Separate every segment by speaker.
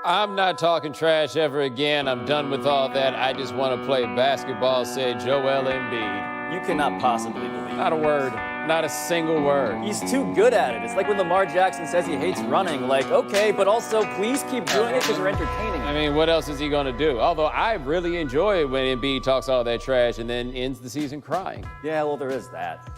Speaker 1: I'm not talking trash ever again. I'm done with all that. I just want to play basketball, said Joel Embiid.
Speaker 2: You cannot possibly believe it.
Speaker 1: Not a word. Not a single word.
Speaker 2: He's too good at it. It's like when Lamar Jackson says he hates running. Like, okay, but also please keep doing it because you're entertaining.
Speaker 1: I mean, what else is he going to do? Although I really enjoy it when Embiid talks all that trash and then ends the season crying.
Speaker 2: Yeah, well, there is that.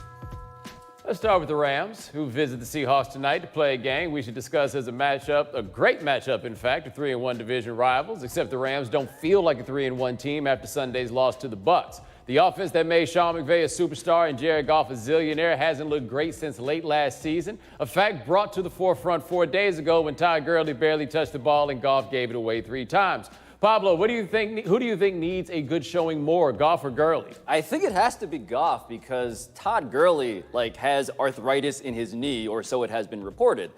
Speaker 1: Let's start with the Rams, who visit the Seahawks tonight to play a game we should discuss as a matchup, a great matchup, in fact, of 3-1 division rivals, except the Rams don't feel like a 3-1 team after Sunday's loss to the Bucs. The offense that made Sean McVay a superstar and Jared Goff a zillionaire hasn't looked great since late last season, a fact brought to the forefront 4 days ago when Todd Gurley barely touched the ball and Goff gave it away 3 times. Pablo, who do you think needs a good showing more, Goff or Gurley?
Speaker 2: I think it has to be Goff because Todd Gurley has arthritis in his knee, or so it has been reported.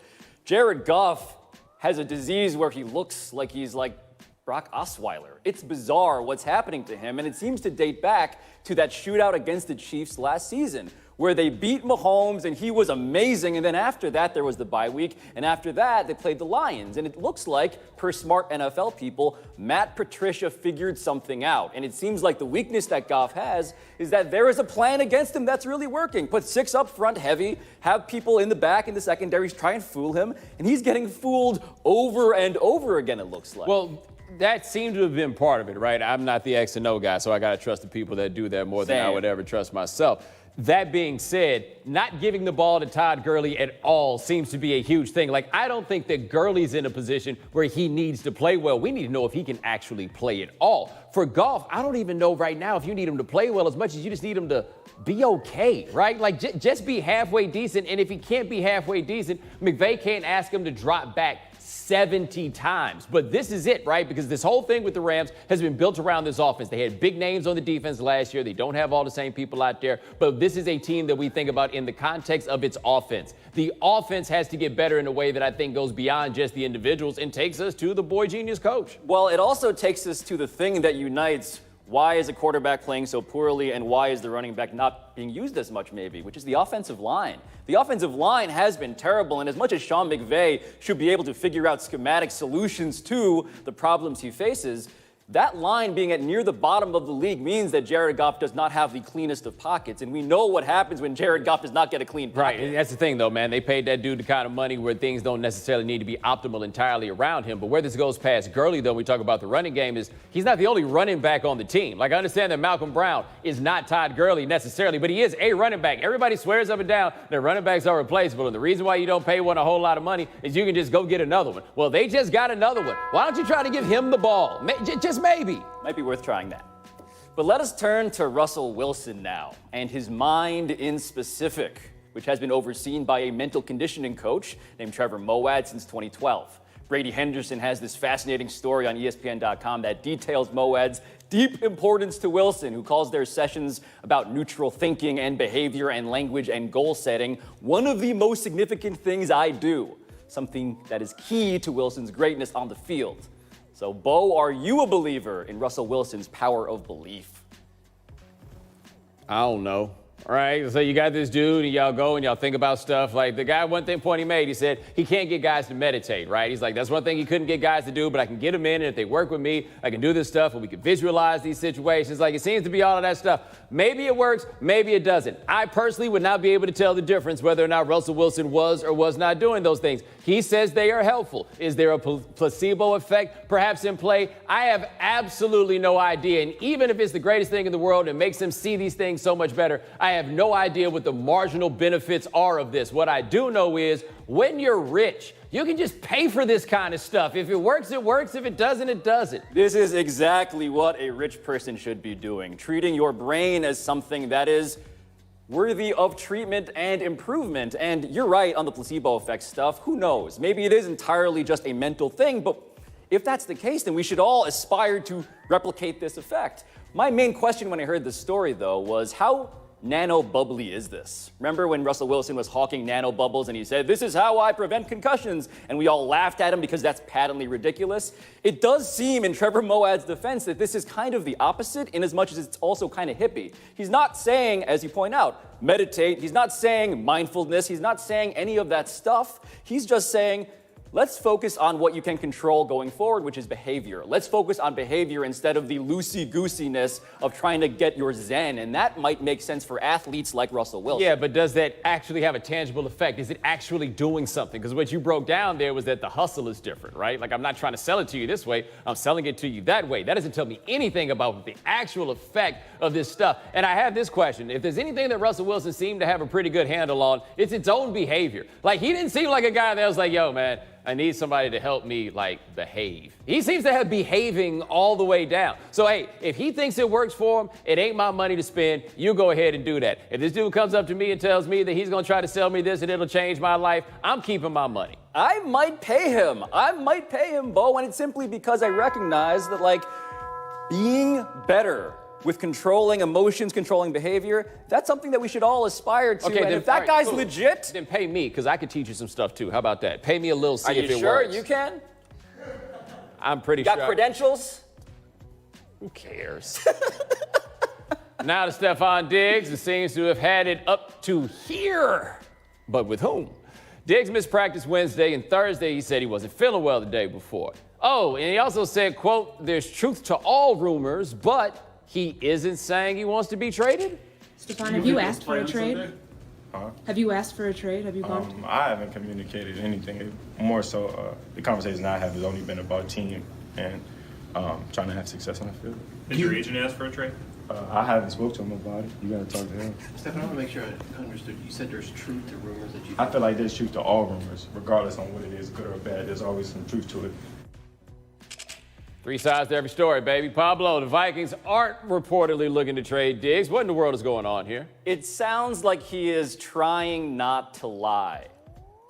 Speaker 2: Jared Goff has a disease where he looks like he's like Brock Osweiler. It's bizarre what's happening to him, and it seems to date back to that shootout against the Chiefs last season, where they beat Mahomes and he was amazing, and then after that there was the bye week, and after that they played the Lions, and it looks like, per smart NFL people, Matt Patricia figured something out, and it seems like the weakness that Goff has is that there is a plan against him that's really working. Put 6 up front heavy, have people in the back in the secondaries try and fool him, and he's getting fooled over and over again, it looks like.
Speaker 1: Well, that seemed to have been part of it, right? I'm not the X and O guy, so I got to trust the people that do that more than I would ever trust myself. That being said, not giving the ball to Todd Gurley at all seems to be a huge thing. Like, I don't think that Gurley's in a position where he needs to play well. We need to know if he can actually play at all. For Goff, I don't even know right now if you need him to play well as much as you just need him to be okay, right? Like, just be halfway decent. And if he can't be halfway decent, McVay can't ask him to drop back 70 times. But this is it, right? Because this whole thing with the Rams has been built around this offense. They had big names on the defense last year. They don't have all the same people out there. But this is a team that we think about in the context of its offense. The offense has to get better in a way that I think goes beyond just the individuals and takes us to the boy genius coach.
Speaker 2: Well, it also takes us to the thing that unites why is a quarterback playing so poorly and why is the running back not being used as much maybe, which is the offensive line. The offensive line has been terrible, and as much as Sean McVay should be able to figure out schematic solutions to the problems he faces, that line being at near the bottom of the league means that Jared Goff does not have the cleanest of pockets, and we know what happens when Jared Goff does not get a clean pocket.
Speaker 1: Right, and that's the thing, though, man. They paid that dude the kind of money where things don't necessarily need to be optimal entirely around him. But where this goes past Gurley, though, we talk about the running game, is he's not the only running back on the team. Like, I understand that Malcolm Brown is not Todd Gurley necessarily, but he is a running back. Everybody swears up and down that running backs are replaceable, and the reason why you don't pay one a whole lot of money is you can just go get another one. Well, they just got another one. Why don't you try to give him the ball? Just maybe.
Speaker 2: Might be worth trying that. But let us turn to Russell Wilson now, and his mind in specific, which has been overseen by a mental conditioning coach named Trevor Moawad since 2012. Brady Henderson has this fascinating story on ESPN.com that details Moawad's deep importance to Wilson, who calls their sessions about neutral thinking and behavior and language and goal setting one of the most significant things I do, something that is key to Wilson's greatness on the field. So, Bo, are you a believer in Russell Wilson's power of belief?
Speaker 1: I don't know. All right, so you got this dude, and y'all go and y'all think about stuff. Like the guy, one point he made, he said he can't get guys to meditate, right? He's like, that's one thing he couldn't get guys to do, but I can get them in, and if they work with me, I can do this stuff, and we can visualize these situations. Like, it seems to be all of that stuff. Maybe it works, maybe it doesn't. I personally would not be able to tell the difference whether or not Russell Wilson was or was not doing those things. He says they are helpful. Is there a placebo effect perhaps in play? I have absolutely no idea, and even if it's the greatest thing in the world and makes them see these things so much better, I have no idea what the marginal benefits are of this. What I do know is when you're rich, you can just pay for this kind of stuff. If it works, it works. If it doesn't, it doesn't.
Speaker 2: This is exactly what a rich person should be doing, treating your brain as something that is worthy of treatment and improvement. And you're right on the placebo effect stuff. Who knows? Maybe it is entirely just a mental thing, but if that's the case, then we should all aspire to replicate this effect. My main question when I heard this story, though, was how nano bubbly is this? Remember when Russell Wilson was hawking nano bubbles and he said, "This is how I prevent concussions," and we all laughed at him because that's patently ridiculous? It does seem in Trevor Moawad's defense that this is kind of the opposite in as much as it's also kind of hippie. He's not saying, as you point out, meditate. He's not saying mindfulness. He's not saying any of that stuff. He's just saying, Let's focus on what you can control going forward, which is behavior. Let's focus on behavior instead of the loosey-goosiness of trying to get your zen, and that might make sense for athletes like Russell Wilson.
Speaker 1: Yeah, but does that actually have a tangible effect? Is it actually doing something? Because what you broke down there was that the hustle is different, right? Like, I'm not trying to sell it to you this way. I'm selling it to you that way. That doesn't tell me anything about the actual effect of this stuff. And I have this question. If there's anything that Russell Wilson seemed to have a pretty good handle on, it's its own behavior. Like, he didn't seem like a guy that was like, yo, man, I need somebody to help me, like, behave. He seems to have behaving all the way down. So, hey, if he thinks it works for him, it ain't my money to spend. You go ahead and do that. If this dude comes up to me and tells me that he's going to try to sell me this and it'll change my life, I'm keeping my money.
Speaker 2: I might pay him. Bo, and it's simply because I recognize that, like, being better with controlling emotions, controlling behavior, that's something that we should all aspire to.
Speaker 1: Okay,
Speaker 2: and
Speaker 1: then,
Speaker 2: if that guy's legit,
Speaker 1: then pay me, because I could teach you some stuff too. How about that? Pay me a little, see if it works.
Speaker 2: Are you sure you can?
Speaker 1: I'm pretty sure.
Speaker 2: Got credentials?
Speaker 1: Who cares? Now to Stephon Diggs, it seems to have had it up to here. But with whom? Diggs missed practice Wednesday, and Thursday he said he wasn't feeling well the day before. Oh, and he also said, quote, there's truth to all rumors, but he isn't saying he wants to be traded?
Speaker 3: Stephon, have you asked for a trade?
Speaker 4: Huh?
Speaker 3: Have you asked for a trade? Have you bumped?
Speaker 4: I haven't communicated anything. More so, the conversation I have has only been about team and trying to have success on the field.
Speaker 5: Did your agent ask for a trade?
Speaker 4: I haven't spoke to him about it. You got to talk to him.
Speaker 6: Stephon, I want to make sure I understood. You said there's truth to rumors that you.
Speaker 4: I feel like there's truth to all rumors, regardless on what it is, good or bad. There's always some truth to it.
Speaker 1: Three sides to every story, baby. Pablo, the Vikings aren't reportedly looking to trade Diggs. What in the world is going on here?
Speaker 2: It sounds like he is trying not to lie,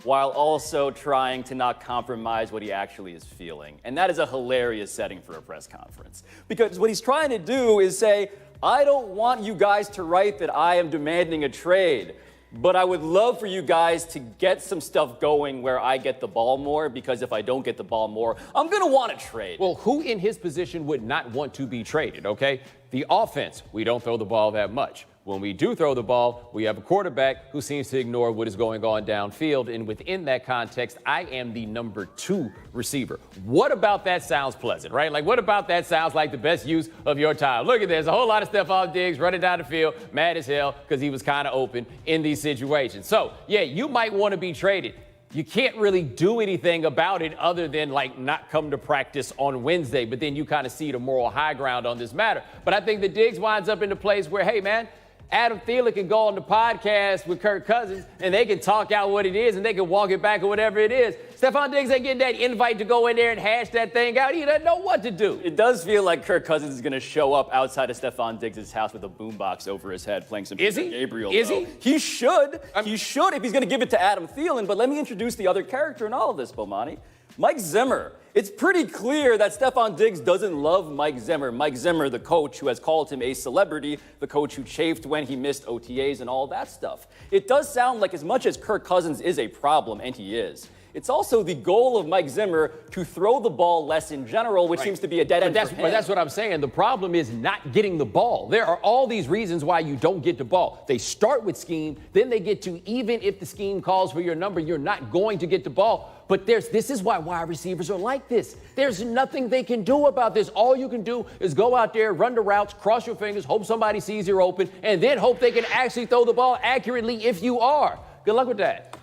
Speaker 2: while also trying to not compromise what he actually is feeling. And that is a hilarious setting for a press conference. Because what he's trying to do is say, I don't want you guys to write that I am demanding a trade, but I would love for you guys to get some stuff going where I get the ball more, because if I don't get the ball more, I'm going to want to trade.
Speaker 1: Well, who in his position would not want to be traded, okay? The offense, we don't throw the ball that much. When we do throw the ball, we have a quarterback who seems to ignore what is going on downfield. And within that context, I am the number 2 receiver. What about that sounds pleasant, right? Like, what about that sounds like the best use of your time? Look at this, a whole lot of Stephon Diggs running down the field, mad as hell because he was kind of open in these situations. So, yeah, you might want to be traded. You can't really do anything about it other than, like, not come to practice on Wednesday. But then you kind of see the moral high ground on this matter. But I think the Diggs winds up in the place where, hey, man, Adam Thielen can go on the podcast with Kirk Cousins, and they can talk out what it is, and they can walk it back or whatever it is. Stephon Diggs ain't getting that invite to go in there and hash that thing out. He doesn't know what to do.
Speaker 2: It does feel like Kirk Cousins is going to show up outside of Stephon Diggs' house with a boombox over his head playing some
Speaker 1: Is he?
Speaker 2: Gabriel.
Speaker 1: Is
Speaker 2: though. He should. He should if he's going to give it to Adam Thielen. But let me introduce the other character in all of this, Bomani. Mike Zimmer. It's pretty clear that Stephon Diggs doesn't love Mike Zimmer. Mike Zimmer, the coach who has called him a celebrity, the coach who chafed when he missed OTAs and all that stuff. It does sound like as much as Kirk Cousins is a problem, and he is, it's also the goal of Mike Zimmer to throw the ball less in general, which seems to be a dead end for him.
Speaker 1: But that's what I'm saying. The problem is not getting the ball. There are all these reasons why you don't get the ball. They start with scheme, then they get to even if the scheme calls for your number, you're not going to get the ball. But this is why wide receivers are like this. There's nothing they can do about this. All you can do is go out there, run the routes, cross your fingers, hope somebody sees you're open, and then hope they can actually throw the ball accurately if you are. Good luck with that.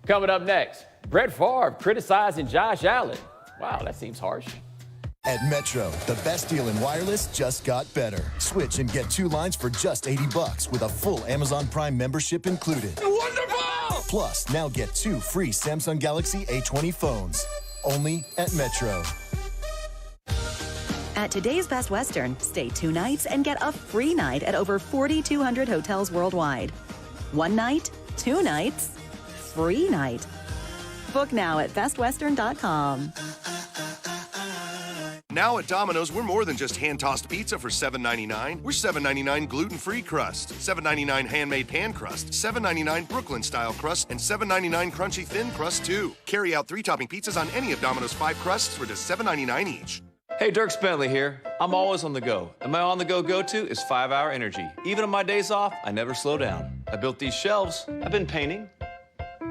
Speaker 1: Coming up next, Brett Favre criticizing Josh Allen. Wow, that seems harsh.
Speaker 7: At Metro, the best deal in wireless just got better. Switch and get 2 lines for just $80 with a full Amazon Prime membership included.
Speaker 8: Wonderful!
Speaker 7: Plus, now get 2 free Samsung Galaxy A20 phones. Only at Metro.
Speaker 9: At today's Best Western, stay 2 nights and get a free night at over 4,200 hotels worldwide. 1 night, 2 nights, free night. Book now at bestwestern.com.
Speaker 8: Now at Domino's, we're more than just hand-tossed pizza for $7.99. We're $7.99 gluten-free crust, $7.99 handmade pan crust, $7.99 Brooklyn-style crust, and $7.99 crunchy thin crust, too. Carry out 3-topping pizzas on any of Domino's 5 crusts for just $7.99 each.
Speaker 10: Hey, Dirk Spenley here. I'm always on the go, and my on-the-go go-to is 5-Hour Energy. Even on my days off, I never slow down. I built these shelves. I've been painting,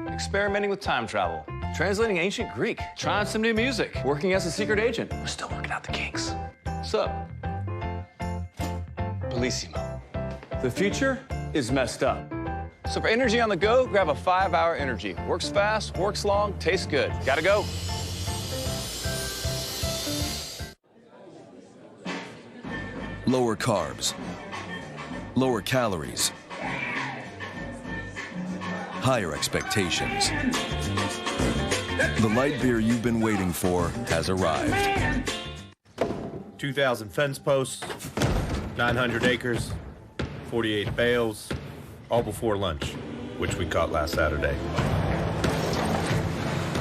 Speaker 10: experimenting with time travel. Translating ancient Greek, trying some new music, working as a secret agent. We're still working out the kinks. Sup? Bellissimo. The future is messed up. So for energy on the go, grab a 5-hour energy. Works fast, works long, tastes good. Gotta go.
Speaker 5: Lower carbs, lower calories, higher expectations. The light beer you've been waiting for has arrived.
Speaker 11: 2,000 fence posts, 900 acres, 48 bales, all before lunch, which we caught last Saturday.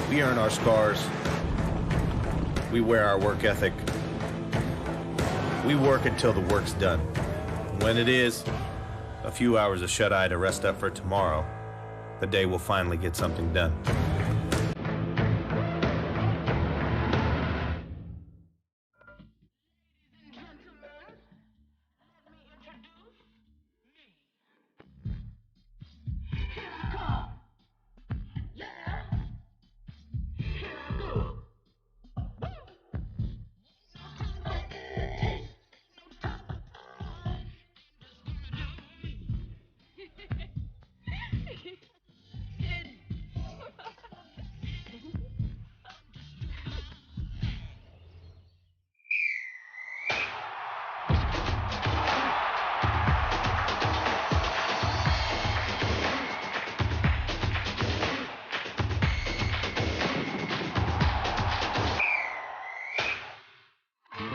Speaker 11: We earn our scars. We wear our work ethic. We work until the work's done. When it is, a few hours of shut-eye to rest up for tomorrow, the day we'll finally get something done.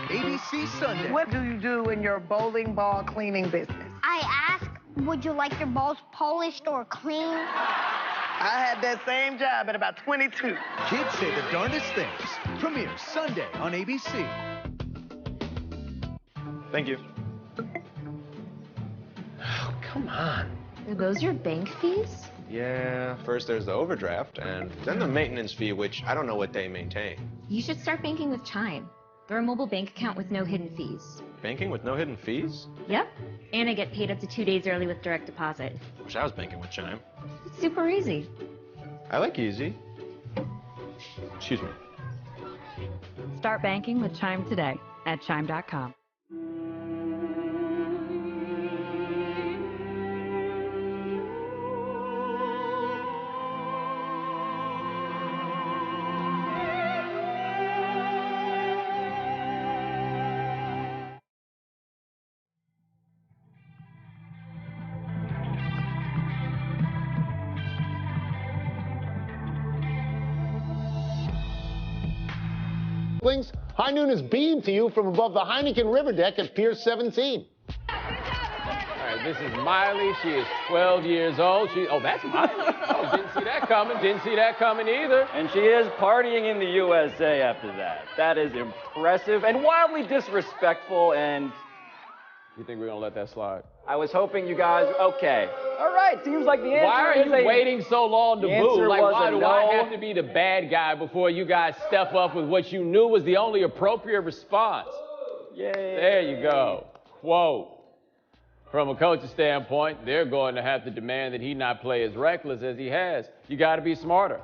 Speaker 12: ABC Sunday. What do you do in your bowling ball cleaning business?
Speaker 13: I ask, would you like your balls polished or clean?
Speaker 12: I had that same job at about 22.
Speaker 14: Kids say the darndest things. Premiere Sunday on ABC.
Speaker 11: Thank you.
Speaker 6: Oh, come on.
Speaker 15: Are those your bank fees?
Speaker 16: Yeah, first there's the overdraft, and then the maintenance fee, which I don't know what they maintain.
Speaker 15: You should start banking with Chime. They're a mobile bank account with no hidden fees.
Speaker 16: Banking with no hidden fees?
Speaker 15: Yep. And I get paid up to 2 days early with direct deposit.
Speaker 16: Wish I was banking with Chime.
Speaker 15: It's super easy.
Speaker 16: I like easy. Excuse me.
Speaker 17: Start banking with Chime today at chime.com.
Speaker 18: High Noon is beamed to you from above the Heineken River Deck at Pier 17.
Speaker 1: All right, this is Miley. She is 12 years old. Oh, that's Miley. Oh, didn't see that coming. Didn't see that coming either.
Speaker 2: And she is partying in the USA after that. That is impressive and wildly disrespectful, and...
Speaker 1: You think we're going to let that slide?
Speaker 2: I was hoping you guys... Okay. All right, seems like the answer
Speaker 1: Why are you waiting so long to boo? Like, why do I have to be the bad guy before you guys step up with what you knew was the only appropriate response?
Speaker 2: Yay.
Speaker 1: There you go. Quote. From a coach's standpoint, they're going to have to demand that he not play as reckless as he has. You got to be smarter.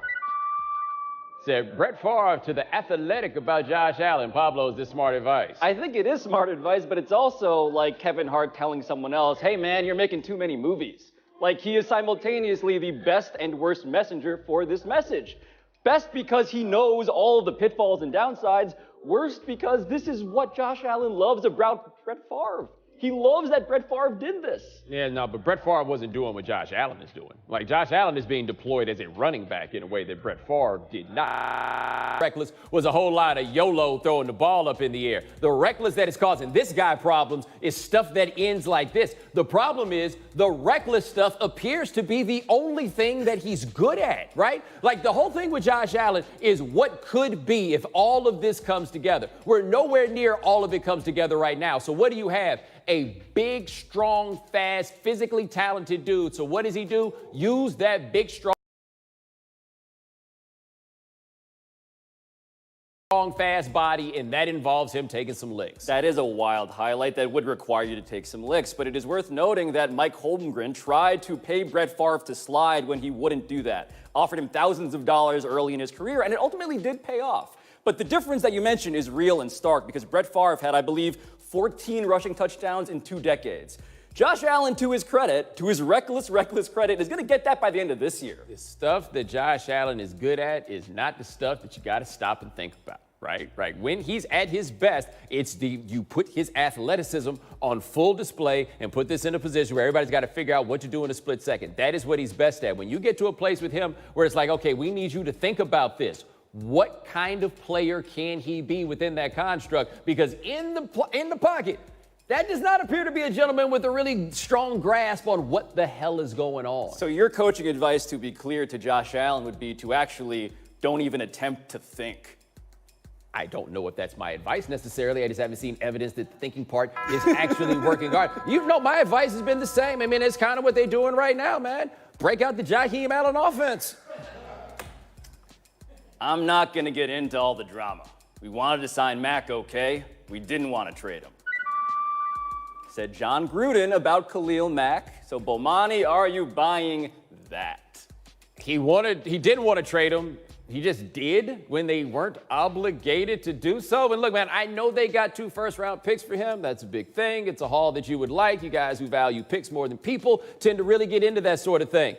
Speaker 1: Said Brett Favre to The Athletic about Josh Allen. Pablo, is this smart advice?
Speaker 2: I think it is smart advice, but it's also like Kevin Hart telling someone else, hey man, you're making too many movies. Like, he is simultaneously the best and worst messenger for this message. Best because he knows all of the pitfalls and downsides. Worst because this is what Josh Allen loves about Brett Favre. He loves that Brett Favre did this.
Speaker 1: Yeah, no, but Brett Favre wasn't doing what Josh Allen is doing. Like, Josh Allen is being deployed as a running back in a way that Brett Favre did not. Reckless was a whole lot of YOLO throwing the ball up in the air. The reckless that is causing this guy problems is stuff that ends like this. The problem is the reckless stuff appears to be the only thing that he's good at, right? Like, the whole thing with Josh Allen is what could be if all of this comes together. We're nowhere near all of it comes together right now. So what do you have? A big, strong, fast, physically talented dude. So what does he do? Use that big, strong, fast body, and that involves him taking some licks.
Speaker 2: That is a wild highlight that would require you to take some licks, but it is worth noting that Mike Holmgren tried to pay Brett Favre to slide when he wouldn't do that. offered him thousands of dollars early in his career, and it ultimately did pay off. But the difference that you mentioned is real and stark because Brett Favre had, I believe, 14 rushing touchdowns in 2 decades. Josh Allen, to his credit, to his reckless credit, is going to get that by the end of this year.
Speaker 1: The stuff that Josh Allen is good at is not the stuff that you got to stop and think about. Right. When he's at his best, you put his athleticism on full display and put this in a position where everybody's got to figure out what to do in a split second. That is what he's best at. When you get to a place with him where it's like, okay, we need you to think about this. What kind of player can he be within that construct? Because in the pocket, that does not appear to be a gentleman with a really strong grasp on what the hell is going on.
Speaker 2: So your coaching advice, to be clear, to Josh Allen would be to actually don't even attempt to think.
Speaker 1: I don't know if that's my advice necessarily. I just haven't seen evidence that the thinking part is actually working hard. You know, my advice has been the same. I mean, it's kind of what they're doing right now, man. Break out the Jaheim Allen offense.
Speaker 2: I'm not going to get into all the drama. We wanted to sign Mac, okay? We didn't want to trade him. Said John Gruden about Khalil Mack. So, Bomani, are you buying that?
Speaker 1: He didn't want to trade him. He just did when they weren't obligated to do so. And look, man, I know they got 2 first-round picks for him. That's a big thing. It's a haul that you would like. You guys who value picks more than people tend to really get into that sort of thing.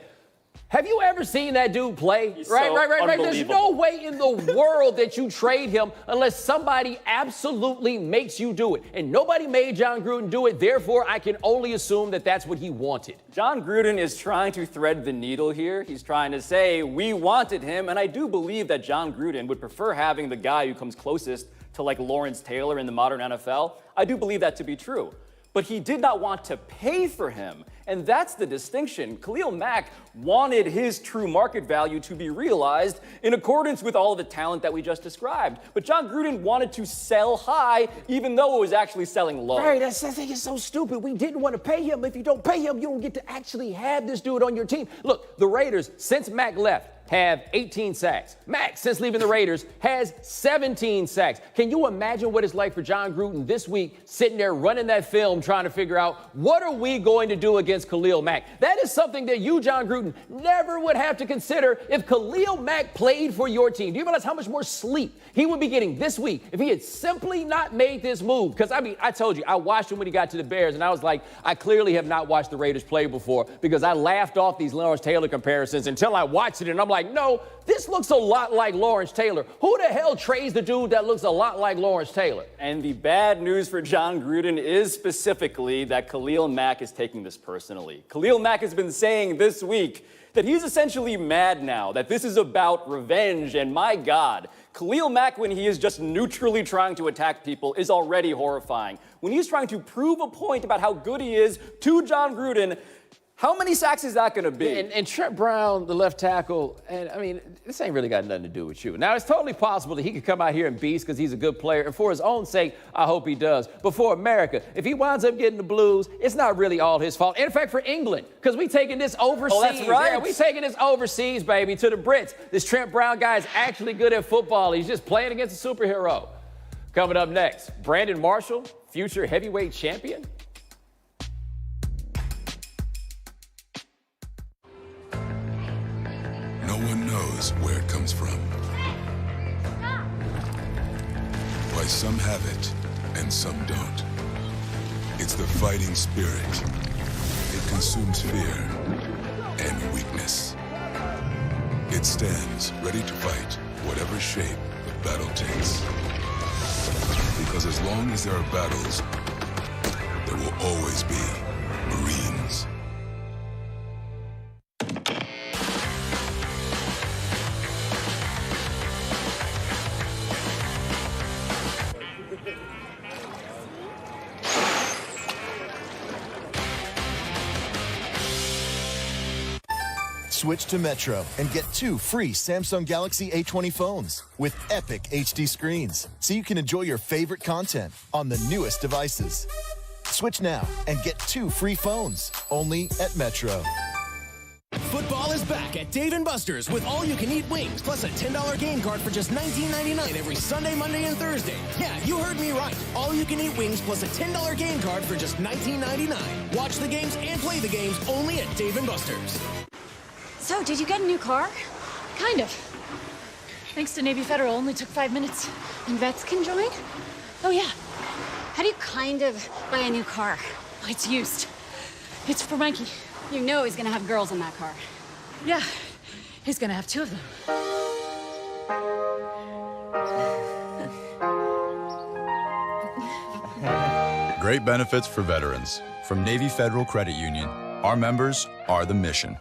Speaker 1: Have you ever seen that dude play? Right. There's no way in the world that you trade him unless somebody absolutely makes you do it. And nobody made John Gruden do it. Therefore, I can only assume that that's what he wanted.
Speaker 2: John Gruden is trying to thread the needle here. He's trying to say, we wanted him. And I do believe that John Gruden would prefer having the guy who comes closest to like Lawrence Taylor in the modern NFL. I do believe that to be true. But he did not want to pay for him. And that's the distinction. Khalil Mack wanted his true market value to be realized in accordance with all of the talent that we just described. But John Gruden wanted to sell high, even though it was actually selling low.
Speaker 1: Right, I think it's so stupid. We didn't want to pay him. If you don't pay him, you don't get to actually have this dude on your team. Look, the Raiders, since Mack left, have 18 sacks. Mack, since leaving the Raiders, has 17 sacks. Can you imagine what it's like for John Gruden this week, sitting there running that film, trying to figure out what are we going to do against Khalil Mack? That is something that you, John Gruden, never would have to consider if Khalil Mack played for your team. Do you realize how much more sleep he would be getting this week if he had simply not made this move? Because, I mean, I told you, I watched him when he got to the Bears, and I was like, I clearly have not watched the Raiders play before because I laughed off these Lawrence Taylor comparisons until I watched it, and I'm like, no, this looks a lot like Lawrence Taylor. Who the hell trades the dude that looks a lot like Lawrence Taylor?
Speaker 2: And the bad news for John Gruden is specifically that Khalil Mack is taking this personally. Khalil Mack has been saying this week that he's essentially mad now, that this is about revenge, and my God, Khalil Mack, when he is just neutrally trying to attack people, is already horrifying. When he's trying to prove a point about how good he is to John Gruden, how many sacks is that going to be?
Speaker 1: And Trent Brown, the left tackle, and I mean, this ain't really got nothing to do with you. Now, it's totally possible that he could come out here and beast because he's a good player. And for his own sake, I hope he does. But for America, if he winds up getting the blues, it's not really all his fault. In fact, for England, because we taking this overseas.
Speaker 2: Oh, that's right.
Speaker 1: Yeah, we taking this overseas, baby, to the Brits. This Trent Brown guy is actually good at football. He's just playing against a superhero. Coming up next, Brandon Marshall, future heavyweight champion.
Speaker 5: No one knows where it comes from. Why some have it and some don't. It's the fighting spirit. It consumes fear and weakness. It stands ready to fight whatever shape the battle takes. Because as long as there are battles, there will always be Marines.
Speaker 7: Switch to Metro and get 2 free Samsung Galaxy A20 phones with epic HD screens so you can enjoy your favorite content on the newest devices. Switch now and get 2 free phones only at Metro.
Speaker 19: Football is back at Dave & Buster's with all-you-can-eat wings plus a $10 game card for just $19.99 every Sunday, Monday, and Thursday. Yeah, you heard me right. All-you-can-eat wings plus a $10 game card for just $19.99. Watch the games and play the games only at Dave & Buster's.
Speaker 20: So, did you get a new car? Kind of. Thanks to Navy Federal, only took 5 minutes.
Speaker 15: And vets can join?
Speaker 20: Oh, yeah.
Speaker 15: How do you kind of buy a new car?
Speaker 20: Oh, it's used. It's for Mikey.
Speaker 15: You know he's gonna have girls in that car.
Speaker 20: Yeah, he's gonna have 2 of them.
Speaker 21: Great benefits for veterans. From Navy Federal Credit Union, our members are the mission.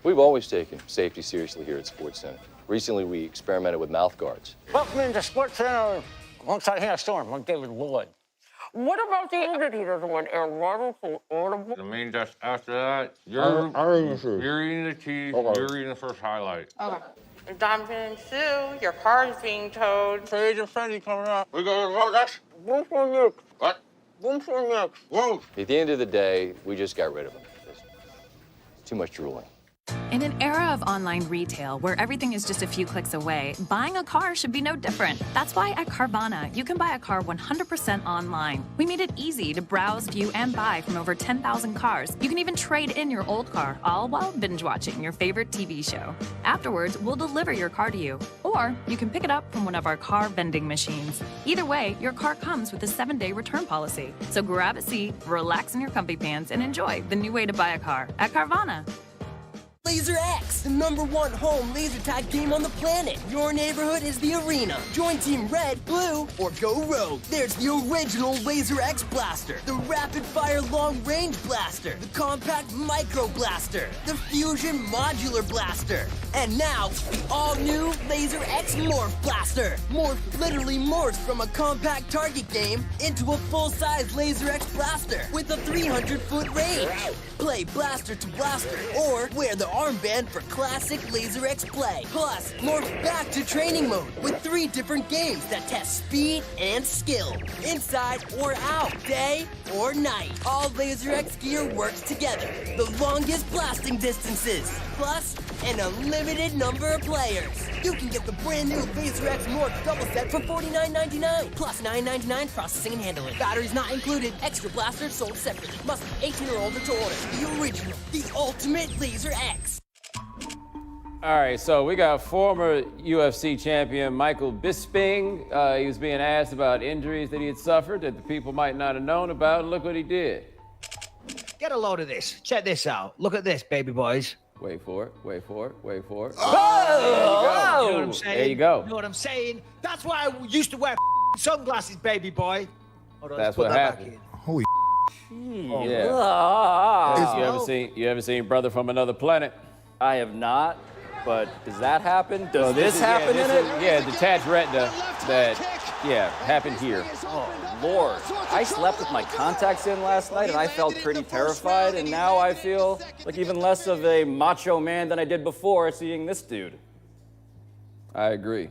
Speaker 22: We've always taken safety seriously here at Sports Center. Recently, we experimented with mouth guards.
Speaker 12: Welcome into Sports Center alongside Hannah Storm. I'm David Lloyd. What about the end that he doesn't want Aaron Rodgers or audible?
Speaker 23: I mean, just after that, you're eating the cheese, you're eating the first highlight.
Speaker 12: Okay. Donovan Sue, your car is being towed. Sage and Fendi coming up.
Speaker 23: We go, oh, that's...
Speaker 12: Boom for next.
Speaker 23: What?
Speaker 12: Boom for next.
Speaker 23: Whoa!
Speaker 22: At the end of the day, we just got rid of them. There's too much drooling.
Speaker 24: In an era of online retail where everything is just a few clicks away, buying a car should be no different. That's why at Carvana, you can buy a car 100% online. We made it easy to browse, view, and buy from over 10,000 cars. You can even trade in your old car, all while binge watching your favorite TV show. Afterwards, we'll deliver your car to you. Or you can pick it up from one of our car vending machines. Either way, your car comes with a 7-day return policy. So grab a seat, relax in your comfy pants, and enjoy the new way to buy a car at Carvana.
Speaker 19: Laser X, the #1 home laser tag game on the planet. Your neighborhood is the arena. Join Team Red, Blue, or go rogue. There's the original Laser X Blaster, the rapid-fire long-range blaster, the compact micro blaster, the fusion modular blaster, and now the all-new Laser X Morph Blaster. Morph literally morphs from a compact target game into a full-size Laser X Blaster with a 300-foot range. Play blaster to blaster, or wear the armband for classic Laser X play. Plus, morph back to training mode with 3 different games that test speed and skill. Inside or out, day or night. All Laser X gear works together. The longest blasting distances. Plus, an unlimited number of players. You can get the brand new Laser X Morph double set for $49.99. Plus $9.99 processing and handling. Batteries not included. Extra blasters sold separately. Must be 18 or older to order. The original, the ultimate Laser X.
Speaker 1: All right, so we got former UFC champion Michael Bisping. He was being asked about injuries that he had suffered that the people might not have known about. Look what he did.
Speaker 14: Get a load of this. Check this out. Look at this, baby boys.
Speaker 1: Wait for it, wait for it, wait for it.
Speaker 14: Oh! You know what I'm saying?
Speaker 1: There you go.
Speaker 14: You know what I'm saying? That's why I used to wear sunglasses, baby boy. Hold on,
Speaker 1: That's
Speaker 14: let's put
Speaker 1: what
Speaker 14: that
Speaker 1: happened.
Speaker 14: back in.
Speaker 21: Holy
Speaker 1: Yeah. You ever seen Brother from Another Planet?
Speaker 2: I have not, but does that happen? Does this happen in it?
Speaker 1: Yeah, detached retina that, happened here.
Speaker 2: Oh, Lord. I slept with my contacts in last night, and I felt pretty terrified, and now I feel like even less of a macho man than I did before seeing this dude.
Speaker 1: I agree.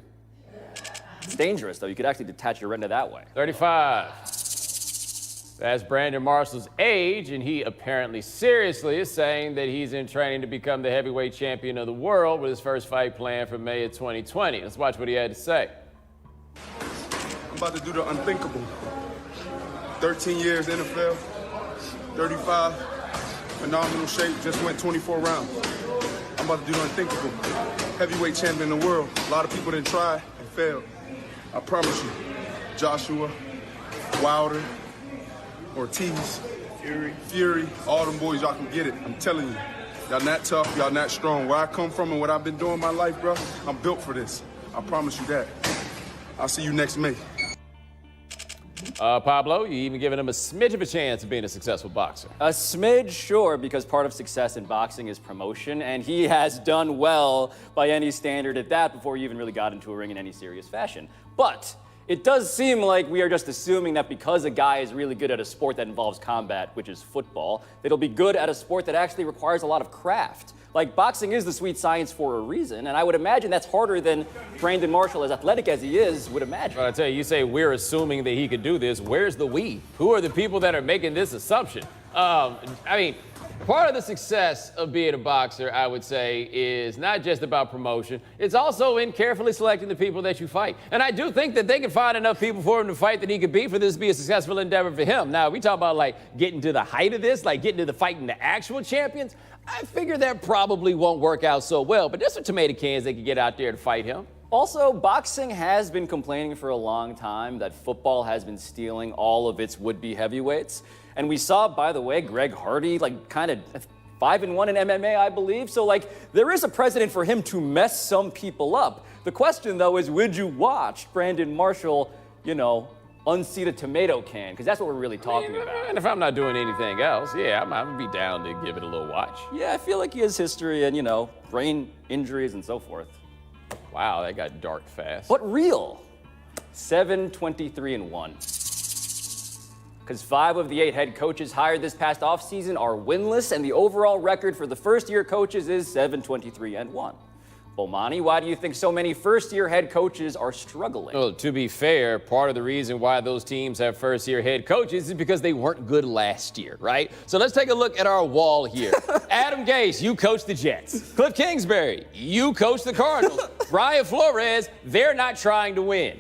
Speaker 2: It's dangerous, though. You could actually detach your retina that way.
Speaker 1: 35. That's Brandon Marshall's age, and he apparently seriously is saying that he's in training to become the heavyweight champion of the world with his first fight planned for May of 2020. Let's watch what he had to say.
Speaker 25: I'm about to do the unthinkable. 13 years NFL, 35, phenomenal shape, just went 24 rounds. I'm about to do the unthinkable. Heavyweight champion of the world. A lot of people didn't try and failed. I promise you, Joshua, Wilder, Ortiz, Fury, all them boys, y'all can get it. I'm telling you. Y'all not tough, y'all not strong. Where I come from and what I've been doing in my life, bro, I'm built for this. I promise you that. I'll see you next May.
Speaker 1: Pablo, you even giving him a smidge of a chance of being a successful boxer.
Speaker 2: A smidge, sure, because part of success in boxing is promotion, and he has done well by any standard at that before he even really got into a ring in any serious fashion. But it does seem like we are just assuming that because a guy is really good at a sport that involves combat, which is football, that he'll be good at a sport that actually requires a lot of craft. Like, boxing is the sweet science for a reason, and I would imagine that's harder than Brandon Marshall, as athletic as he is, would imagine.
Speaker 1: But I tell you, you say we're assuming that he could do this. Where's the we? Who are the people that are making this assumption? I mean, Part of the success of being a boxer, I would say, is not just about promotion. It's also in carefully selecting the people that you fight. And I do think that they can find enough people for him to fight that he could beat for this to be a successful endeavor for him. Now, we talk about, like, getting to the height of this, like getting to the fighting the actual champions. I figure that probably won't work out so well. But there's some tomato cans they could get out there to fight him.
Speaker 2: Also, boxing has been complaining for a long time that football has been stealing all of its would-be heavyweights. And we saw, by the way, Greg Hardy, like, kind of 5-1 in MMA, I believe. So, like, there is a precedent for him to mess some people up. The question, though, is would you watch Brandon Marshall, you know, unseat a tomato can? Because that's what we're really talking about.
Speaker 1: And if I'm not doing anything else, yeah, I'm going to be down to give it a little watch.
Speaker 2: Yeah, I feel like he has history and, you know, brain injuries and so forth.
Speaker 1: Wow, that got dark fast.
Speaker 2: But real. 7-23-1. Because 5 of the 8 head coaches hired this past offseason are winless, and the overall record for the first-year coaches is 7-23-1. Bomani, why do you think so many first-year head coaches are struggling?
Speaker 1: Well, to be fair, part of the reason why those teams have first-year head coaches is because they weren't good last year, right? So let's take a look at our wall here. Adam Gase, you coach the Jets. Cliff Kingsbury, you coach the Cardinals. Brian Flores, they're not trying to win.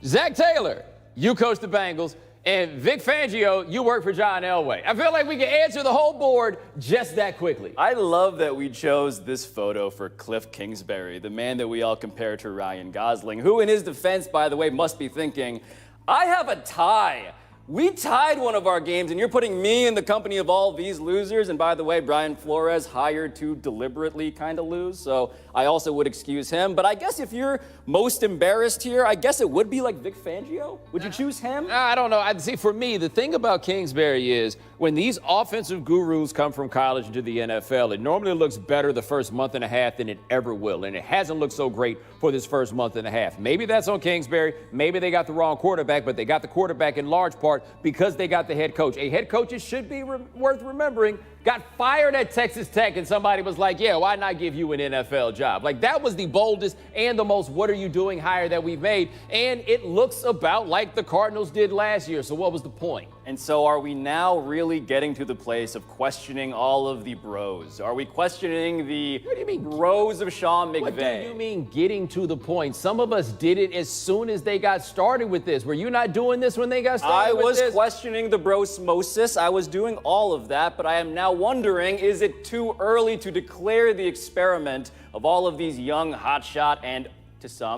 Speaker 1: Zach Taylor, you coach the Bengals. And Vic Fangio, you work for John Elway. I feel like we can answer the whole board just that quickly.
Speaker 2: I love that we chose this photo for Cliff Kingsbury, the man that we all compare to Ryan Gosling, who in his defense, by the way, must be thinking, I have a tie. We tied one of our games, and you're putting me in the company of all these losers. And by the way, Brian Flores hired to deliberately kind of lose, so I also would excuse him. But I guess if you're most embarrassed here, I guess it would be like Vic Fangio. Would you choose him?
Speaker 1: I don't know. See, for me, the thing about Kingsbury is when these offensive gurus come from college into the NFL, it normally looks better the first month and a half than it ever will. And it hasn't looked so great for this first month and a half. Maybe that's on Kingsbury. Maybe they got the wrong quarterback, but they got the quarterback in large part because they got the head coach. A head coach, it should be worth remembering, got fired at Texas Tech, and somebody was like, yeah, why not give you an NFL job? Like, that was the boldest and the most what are you doing hire that we've made, and it looks about like the Cardinals did last year, so what was the point?
Speaker 2: And so are we now really getting to the place of questioning all of the bros? Are we questioning the bros of Sean McVay?
Speaker 1: What do you mean getting to the point? Some of us did it as soon as they got started with this. Were you not doing this when they got started with this?
Speaker 2: I was questioning the brosmosis. I was doing all of that, but I am now wondering, is it too early to declare the experiment of all of these young hotshot and, to some,